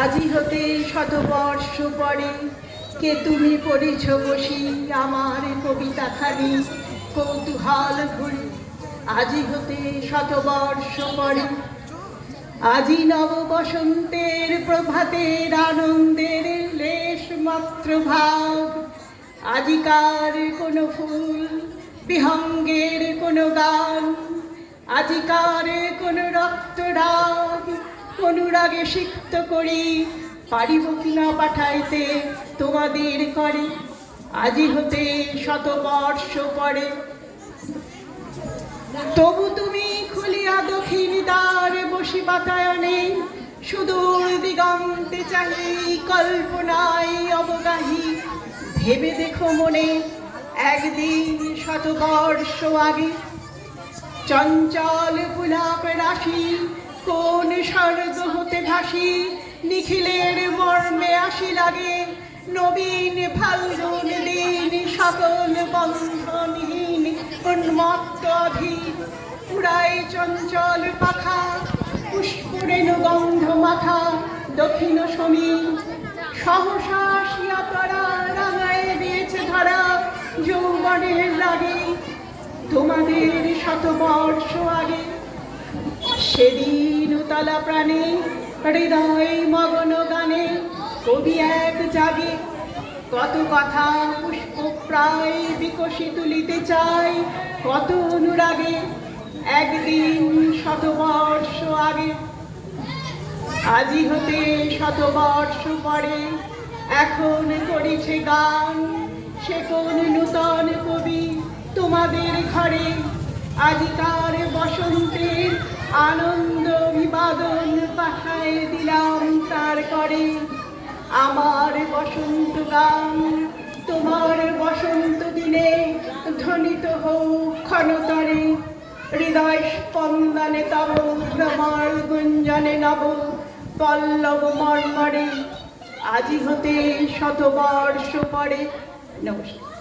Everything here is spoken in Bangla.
আজি হতে শতবর্ষ পরে কে তুমি পড়েছ বসি আমার কবিতা খানি কৌতূহল ভরি। আজি হতে শতবর্ষ পরে, আজি নব বসন্তের প্রভাতের আনন্দের লেশ মাত্র ভাব। আজিকার কোন ফুল বিহঙ্গের কোন গান, আজিকার কোন রক্তরাগ অনুরাগে সিক্ত করি পারিব কিনা পাঠাইতে তোমাদের করে। আজি হতে শতবর্ষ পরে, তবু তুমি খুলিয়া দক্ষিণ দ্বার বসি বাতায়নে সুদূর দিগন্তে চাহি কল্পনায় অবগাহী। ভেবে দেখো মনে একদিন শতবর্ষ আগে চঞ্চল গোলাপ রাশি কোন স্বর্গ হতে ভাসি নিখিলের মর্মে আসি লাগে। নবীন ফাল্গুন দিন সকল বন্ধনহীন উন্মত্ত অধীন উড়াই চঞ্চল পাখা পুষ্পরেণু গন্ধ মাথা দক্ষিণ সমীর। সহসা আসিয়া তারা রাঙায় দিয়েছে ধরা যৌবনের লাগে তোমাদের শতবর্ষ আগে। সেদিন উতলা প্রাণে হৃদয় মগন গানে কবি এক জাগে কত কথা পুষ্প প্রায় বিকশি তুলিতে চাই কত অনুরাগে একদিন শতবর্ষ আগে। আজি হতে শতবর্ষ পরে এখন করেছে গান সে কোন নূতন কবি তোমাদের ঘরে। আজিকার বসন্তের আনন্দ অভিবাদন পাঠায় দিলাম তার করে। আমার বসন্ত গান তোমার বসন্ত দিনে ধ্বনিত হোক ক্ষণতরে। হৃদয় স্পন্দনে তব ভ্রমর গুঞ্জনে নব পল্লব মর্মরে। আজি হতে শতবর্ষ পরে। নমস্কার।